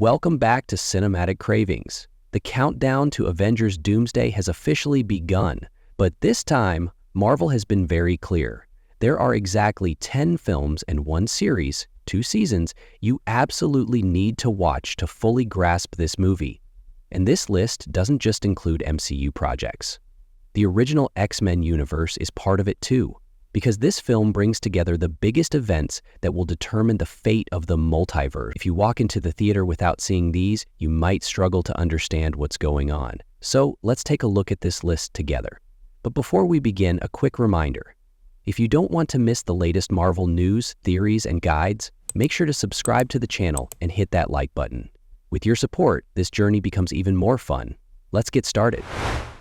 Welcome back to Cinematic Cravings. The countdown to Avengers Doomsday has officially begun, but this time, Marvel has been very clear. There are exactly 10 films and one series, 2 seasons, you absolutely need to watch to fully grasp this movie. And this list doesn't just include MCU projects. The original X-Men universe is part of it too, because this film brings together the biggest events that will determine the fate of the multiverse. If you walk into the theater without seeing these, you might struggle to understand what's going on. So let's take a look at this list together. But before we begin, a quick reminder. If you don't want to miss the latest Marvel news, theories, and guides, make sure to subscribe to the channel and hit that like button. With your support, this journey becomes even more fun. Let's get started.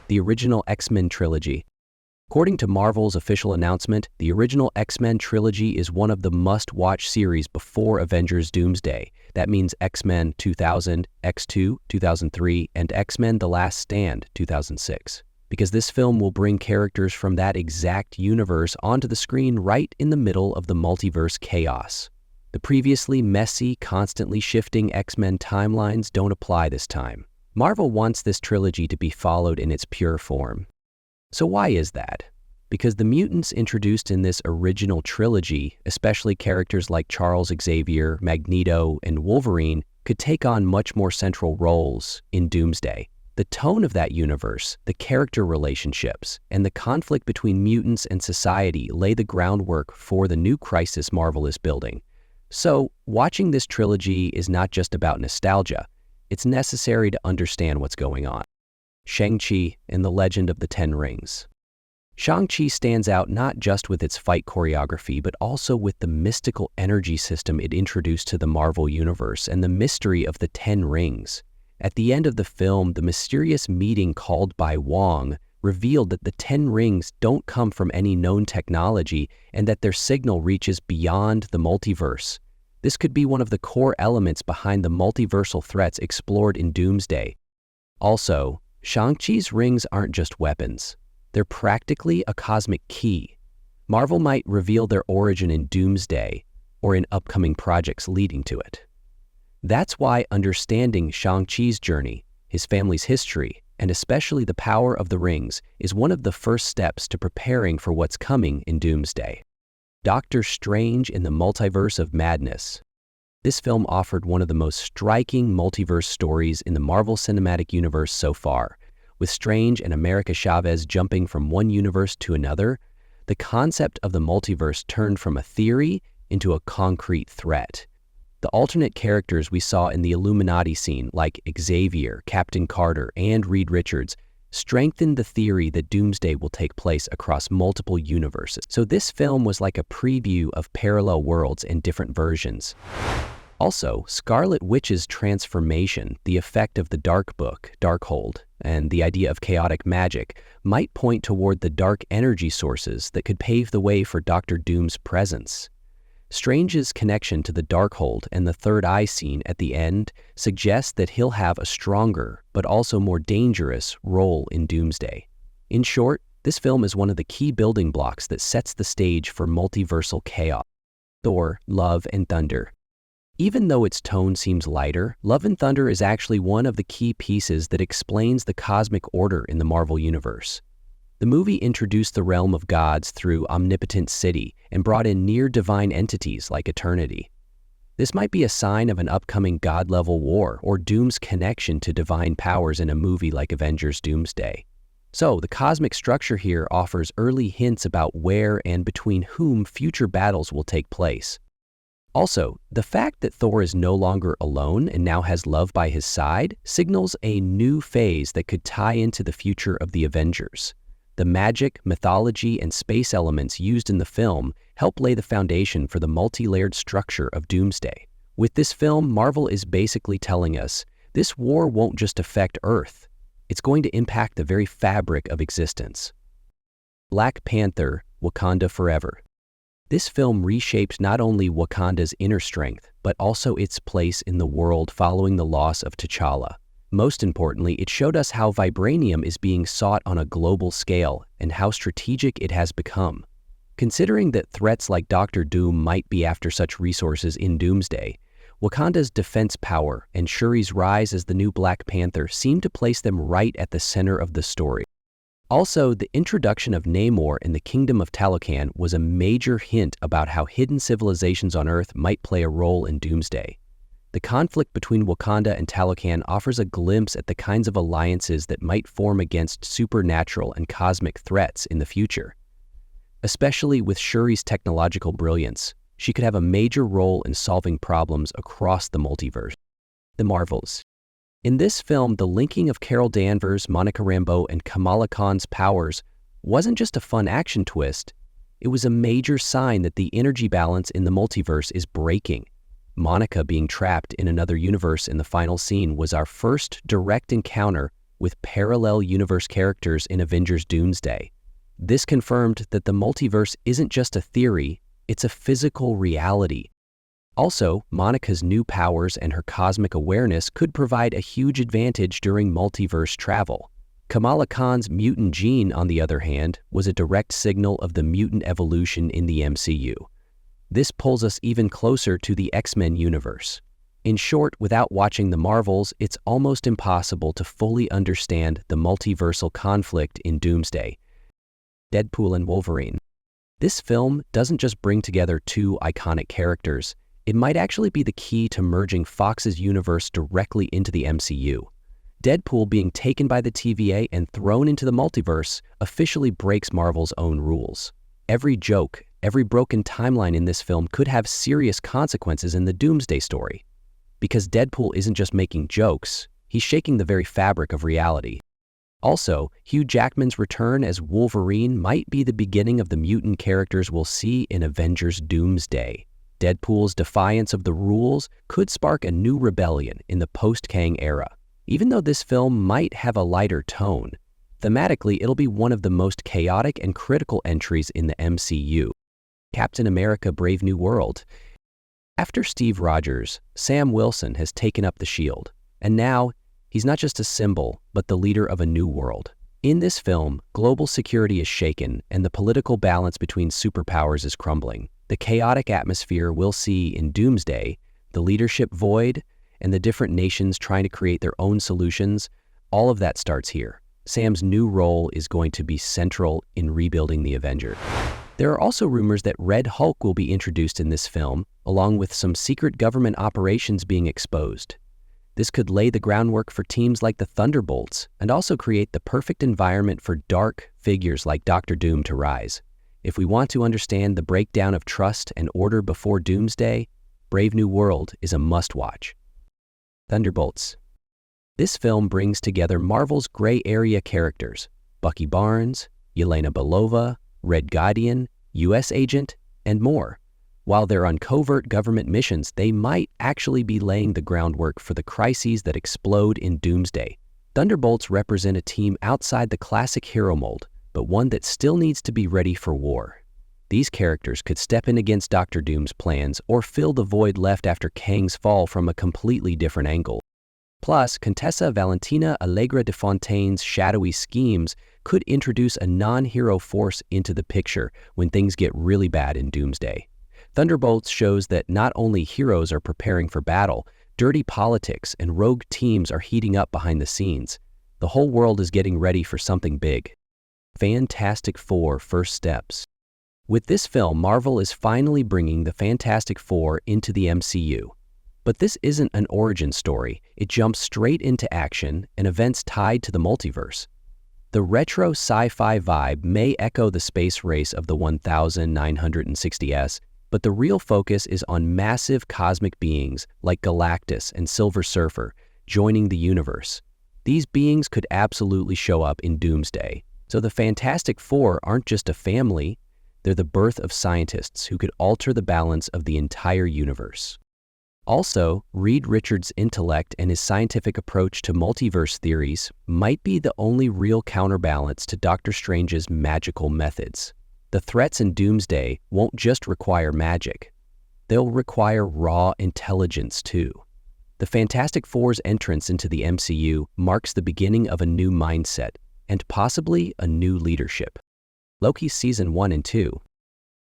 The original X-Men trilogy. According to Marvel's official announcement, the original X-Men trilogy is one of the must-watch series before Avengers Doomsday. That means X-Men 2000, X2, 2003, and X-Men The Last Stand, 2006. Because this film will bring characters from that exact universe onto the screen right in the middle of the multiverse chaos. The previously messy, constantly shifting X-Men timelines don't apply this time. Marvel wants this trilogy to be followed in its pure form. So why is that? Because the mutants introduced in this original trilogy, especially characters like Charles Xavier, Magneto, and Wolverine, could take on much more central roles in Doomsday. The tone of that universe, the character relationships, and the conflict between mutants and society lay the groundwork for the new crisis Marvel is building. So, watching this trilogy is not just about nostalgia. It's necessary to understand what's going on. Shang-Chi and the Legend of the Ten Rings. Shang-Chi stands out not just with its fight choreography, but also with the mystical energy system it introduced to the Marvel Universe and the mystery of the Ten Rings. At the end of the film, the mysterious meeting called by Wong revealed that the Ten Rings don't come from any known technology and that their signal reaches beyond the multiverse. This could be one of the core elements behind the multiversal threats explored in Doomsday. Also, Shang-Chi's rings aren't just weapons. They're practically a cosmic key. Marvel might reveal their origin in Doomsday or in upcoming projects leading to it. That's why understanding Shang-Chi's journey, his family's history, and especially the power of the rings is one of the first steps to preparing for what's coming in Doomsday. Doctor Strange in the Multiverse of Madness. This film offered one of the most striking multiverse stories in the Marvel Cinematic Universe so far. With Strange and America Chavez jumping from one universe to another, the concept of the multiverse turned from a theory into a concrete threat. The alternate characters we saw in the Illuminati scene, like Xavier, Captain Carter, and Reed Richards, strengthened the theory that Doomsday will take place across multiple universes. So this film was like a preview of parallel worlds and different versions. Also, Scarlet Witch's transformation, the effect of the Dark Book, Darkhold, and the idea of chaotic magic might point toward the dark energy sources that could pave the way for Doctor Doom's presence. Strange's connection to the Darkhold and the Third Eye scene at the end suggests that he'll have a stronger, but also more dangerous, role in Doomsday. In short, this film is one of the key building blocks that sets the stage for multiversal chaos. Thor, Love and Thunder. Even though its tone seems lighter, Love and Thunder is actually one of the key pieces that explains the cosmic order in the Marvel Universe. The movie introduced the realm of gods through Omnipotent City and brought in near-divine entities like Eternity. This might be a sign of an upcoming god-level war or Doom's connection to divine powers in a movie like Avengers Doomsday. So, the cosmic structure here offers early hints about where and between whom future battles will take place. Also, the fact that Thor is no longer alone and now has Love by his side signals a new phase that could tie into the future of the Avengers. The magic, mythology, and space elements used in the film help lay the foundation for the multi-layered structure of Doomsday. With this film, Marvel is basically telling us, this war won't just affect Earth. It's going to impact the very fabric of existence. Black Panther, Wakanda Forever. This film reshaped not only Wakanda's inner strength, but also its place in the world following the loss of T'Challa. Most importantly, it showed us how vibranium is being sought on a global scale and how strategic it has become. Considering that threats like Dr. Doom might be after such resources in Doomsday, Wakanda's defense power and Shuri's rise as the new Black Panther seem to place them right at the center of the story. Also, the introduction of Namor in the Kingdom of Talokan was a major hint about how hidden civilizations on Earth might play a role in Doomsday. The conflict between Wakanda and Talokan offers a glimpse at the kinds of alliances that might form against supernatural and cosmic threats in the future. Especially with Shuri's technological brilliance, she could have a major role in solving problems across the multiverse. The Marvels. In this film, the linking of Carol Danvers, Monica Rambeau, and Kamala Khan's powers wasn't just a fun action twist, it was a major sign that the energy balance in the multiverse is breaking. Monica being trapped in another universe in the final scene was our first direct encounter with parallel universe characters in Avengers Doomsday. This confirmed that the multiverse isn't just a theory, it's a physical reality. Also, Monica's new powers and her cosmic awareness could provide a huge advantage during multiverse travel. Kamala Khan's mutant gene, on the other hand, was a direct signal of the mutant evolution in the MCU. This pulls us even closer to the XMen universe. In short, without watching the Marvels, it's almost impossible to fully understand the multiversal conflict in Doomsday. Deadpool and Wolverine. This film doesn't just bring together two iconic characters, it might actually be the key to merging Fox's universe directly into the MCU. Deadpool being taken by the TVA and thrown into the multiverse officially breaks Marvel's own rules. Every joke, every broken timeline in this film could have serious consequences in the Doomsday story. Because Deadpool isn't just making jokes, he's shaking the very fabric of reality. Also, Hugh Jackman's return as Wolverine might be the beginning of the mutant characters we'll see in Avengers Doomsday. Deadpool's defiance of the rules could spark a new rebellion in the post-Kang era. Even though this film might have a lighter tone, thematically it'll be one of the most chaotic and critical entries in the MCU. Captain America: Brave New World. After Steve Rogers, Sam Wilson has taken up the shield, and now he's not just a symbol, but the leader of a new world. In this film, global security is shaken and the political balance between superpowers is crumbling. The chaotic atmosphere we'll see in Doomsday, the leadership void, and the different nations trying to create their own solutions, all of that starts here. Sam's new role is going to be central in rebuilding the Avengers. There are also rumors that Red Hulk will be introduced in this film, along with some secret government operations being exposed. This could lay the groundwork for teams like the Thunderbolts and also create the perfect environment for dark figures like Doctor Doom to rise. If we want to understand the breakdown of trust and order before Doomsday, Brave New World is a must-watch. Thunderbolts. This film brings together Marvel's gray area characters, Bucky Barnes, Yelena Belova, Red Guardian, US Agent, and more. While they're on covert government missions, they might actually be laying the groundwork for the crises that explode in Doomsday. Thunderbolts represent a team outside the classic hero mold, but one that still needs to be ready for war. These characters could step in against Doctor Doom's plans or fill the void left after Kang's fall from a completely different angle. Plus, Contessa Valentina Allegra de Fontaine's shadowy schemes could introduce a non-hero force into the picture when things get really bad in Doomsday. Thunderbolts shows that not only heroes are preparing for battle, dirty politics and rogue teams are heating up behind the scenes. The whole world is getting ready for something big. Fantastic Four: First Steps. With this film, Marvel is finally bringing the Fantastic Four into the MCU. But this isn't an origin story. It jumps straight into action and events tied to the multiverse. The retro sci-fi vibe may echo the space race of the 1960s, but the real focus is on massive cosmic beings like Galactus and Silver Surfer joining the universe. These beings could absolutely show up in Doomsday. So the Fantastic Four aren't just a family, they're the birth of scientists who could alter the balance of the entire universe. Also, Reed Richards' intellect and his scientific approach to multiverse theories might be the only real counterbalance to Doctor Strange's magical methods. The threats in Doomsday won't just require magic. They'll require raw intelligence too. The Fantastic Four's entrance into the MCU marks the beginning of a new mindset, and possibly a new leadership. Loki Season 1 and 2.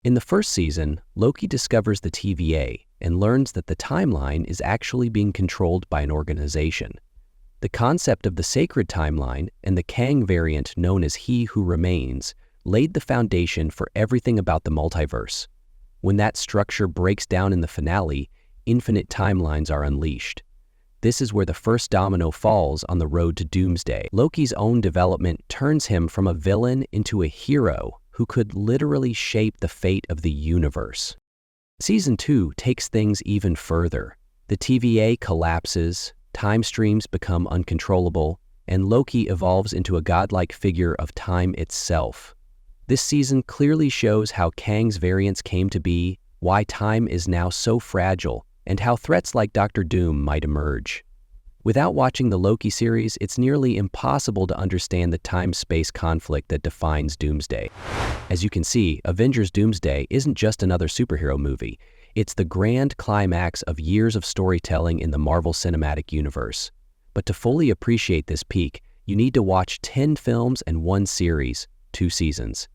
In the first season, Loki discovers the TVA and learns that the timeline is actually being controlled by an organization. The concept of the sacred timeline and the Kang variant known as He Who Remains laid the foundation for everything about the multiverse. When that structure breaks down in the finale, infinite timelines are unleashed. This is where the first domino falls on the road to Doomsday. Loki's own development turns him from a villain into a hero who could literally shape the fate of the universe. Season 2 takes things even further. The TVA collapses, time streams become uncontrollable, and Loki evolves into a godlike figure of time itself. This season clearly shows how Kang's variants came to be, why time is now so fragile, and how threats like Dr. Doom might emerge. Without watching the Loki series, it's nearly impossible to understand the time-space conflict that defines Doomsday. As you can see, Avengers Doomsday isn't just another superhero movie. It's the grand climax of years of storytelling in the Marvel Cinematic Universe. But to fully appreciate this peak, you need to watch 10 films and 1 series, 2 seasons.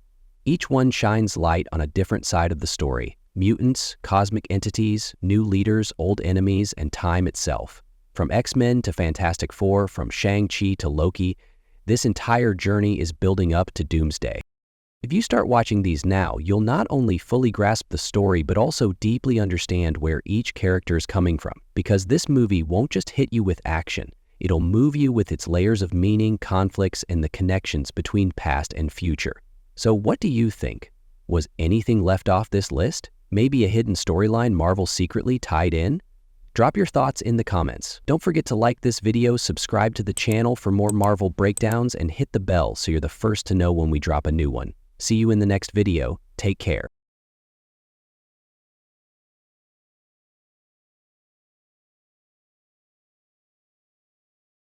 Each one shines light on a different side of the story: mutants, cosmic entities, new leaders, old enemies, and time itself. From XMen to Fantastic Four, from Shang-Chi to Loki, this entire journey is building up to Doomsday. If you start watching these now, you'll not only fully grasp the story, but also deeply understand where each character is coming from, because this movie won't just hit you with action. It'll move you with its layers of meaning, conflicts, and the connections between past and future. So what do you think? Was anything left off this list? Maybe a hidden storyline Marvel secretly tied in? Drop your thoughts in the comments. Don't forget to like this video, subscribe to the channel for more Marvel breakdowns, and hit the bell so you're the first to know when we drop a new one. See you in the next video. Take care.